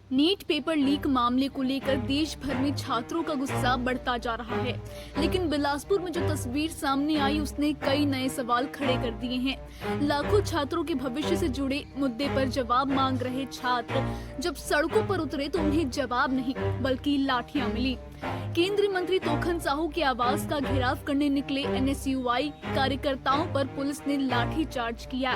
NEET paper leak मामले को लेकर देश भर में छात्रों का गुस्सा बढ़ता जा रहा है, लेकिन बिलासपुर में जो तस्वीर सामने आई उसने कई नए सवाल खड़े कर दिए हैं। लाखों छात्रों के भविष्य से जुड़े मुद्दे पर जवाब मांग रहे छात्र जब सड़कों पर उतरे तो उन्हें जवाब नहीं बल्कि लाठियां मिली। केंद्रीय मंत्री तोखन साहू के आवास का घेराव करने निकले एनएसयूआई कार्यकर्ताओं पर पुलिस ने लाठी चार्ज किया,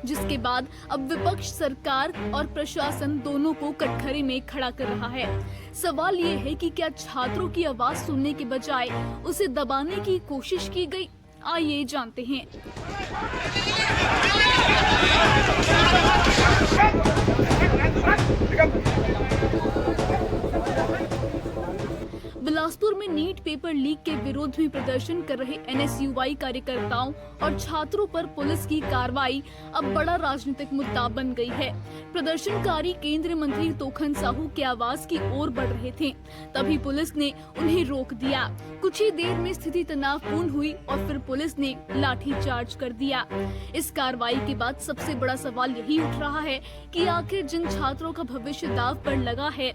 जिसके बाद अब विपक्ष सरकार और प्रशासन दोनों को कटघरे में खड़ा कर रहा है। सवाल ये है कि क्या छात्रों की आवाज सुनने के बजाय उसे दबाने की कोशिश की गई? आइए जानते हैं। बिलासपुर में नीट पेपर लीक के विरोध में प्रदर्शन कर रहे एनएसयूआई कार्यकर्ताओं और छात्रों पर पुलिस की कार्रवाई अब बड़ा राजनीतिक मुद्दा बन गई है। प्रदर्शनकारी केंद्रीय मंत्री तोखन साहू के आवास की ओर बढ़ रहे थे, तभी पुलिस ने उन्हें रोक दिया। कुछ ही देर में स्थिति तनावपूर्ण हुई और फिर पुलिस ने लाठी चार्ज कर दिया। इस कार्रवाई के बाद सबसे बड़ा सवाल यही उठ रहा है कि आखिर जिन छात्रों का भविष्य दांव पर लगा है,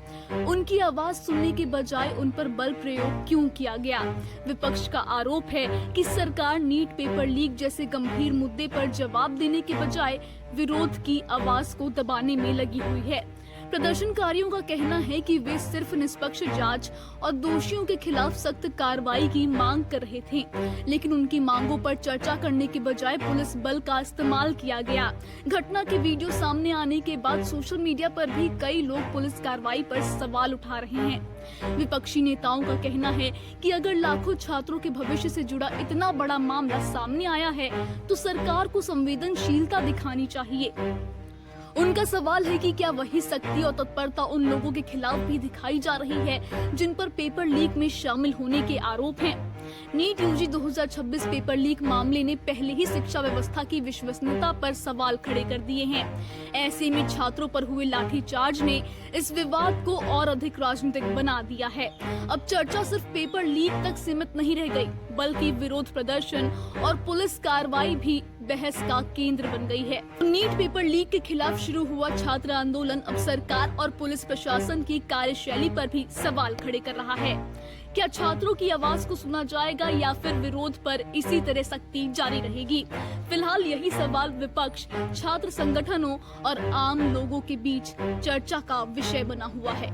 उनकी आवाज सुनने के बजाय उन पर बल प्रयोग क्यों किया गया? विपक्ष का आरोप है कि सरकार नीट पेपर लीक जैसे गंभीर मुद्दे पर जवाब देने के बजाय विरोध की आवाज को दबाने में लगी हुई है। प्रदर्शनकारियों का कहना है कि वे सिर्फ निष्पक्ष जांच और दोषियों के खिलाफ सख्त कार्रवाई की मांग कर रहे थे, लेकिन उनकी मांगों पर चर्चा करने के बजाय पुलिस बल का इस्तेमाल किया गया। घटना के वीडियो सामने आने के बाद सोशल मीडिया पर भी कई लोग पुलिस कार्रवाई पर सवाल उठा रहे हैं। विपक्षी नेताओं का कहना है कि अगर लाखों छात्रों के भविष्य से जुड़ा इतना बड़ा मामला सामने आया है तो सरकार को संवेदनशीलता दिखानी चाहिए। उनका सवाल है कि क्या वही सख्ती और तत्परता उन लोगों के खिलाफ भी दिखाई जा रही है जिन पर पेपर लीक में शामिल होने के आरोप हैं। नीट यूजी 2026 पेपर लीक मामले ने पहले ही शिक्षा व्यवस्था की विश्वसनीयता पर सवाल खड़े कर दिए हैं। ऐसे में छात्रों पर हुए लाठीचार्ज ने इस विवाद को और अधिक राजनीतिक बना दिया है। अब चर्चा सिर्फ पेपर लीक तक सीमित नहीं रह गई, बल्कि विरोध प्रदर्शन और पुलिस कार्रवाई भी बहस का केंद्र बन गई है। नीट पेपर लीक के खिलाफ शुरू हुआ छात्र आंदोलन अब सरकार और पुलिस प्रशासन की कार्यशैली पर भी सवाल खड़े कर रहा है। क्या छात्रों की आवाज को सुना जाएगा या फिर विरोध पर इसी तरह सख्ती जारी रहेगी? फिलहाल यही सवाल विपक्ष, छात्र संगठनों और आम लोगों के बीच चर्चा का विषय बना हुआ है।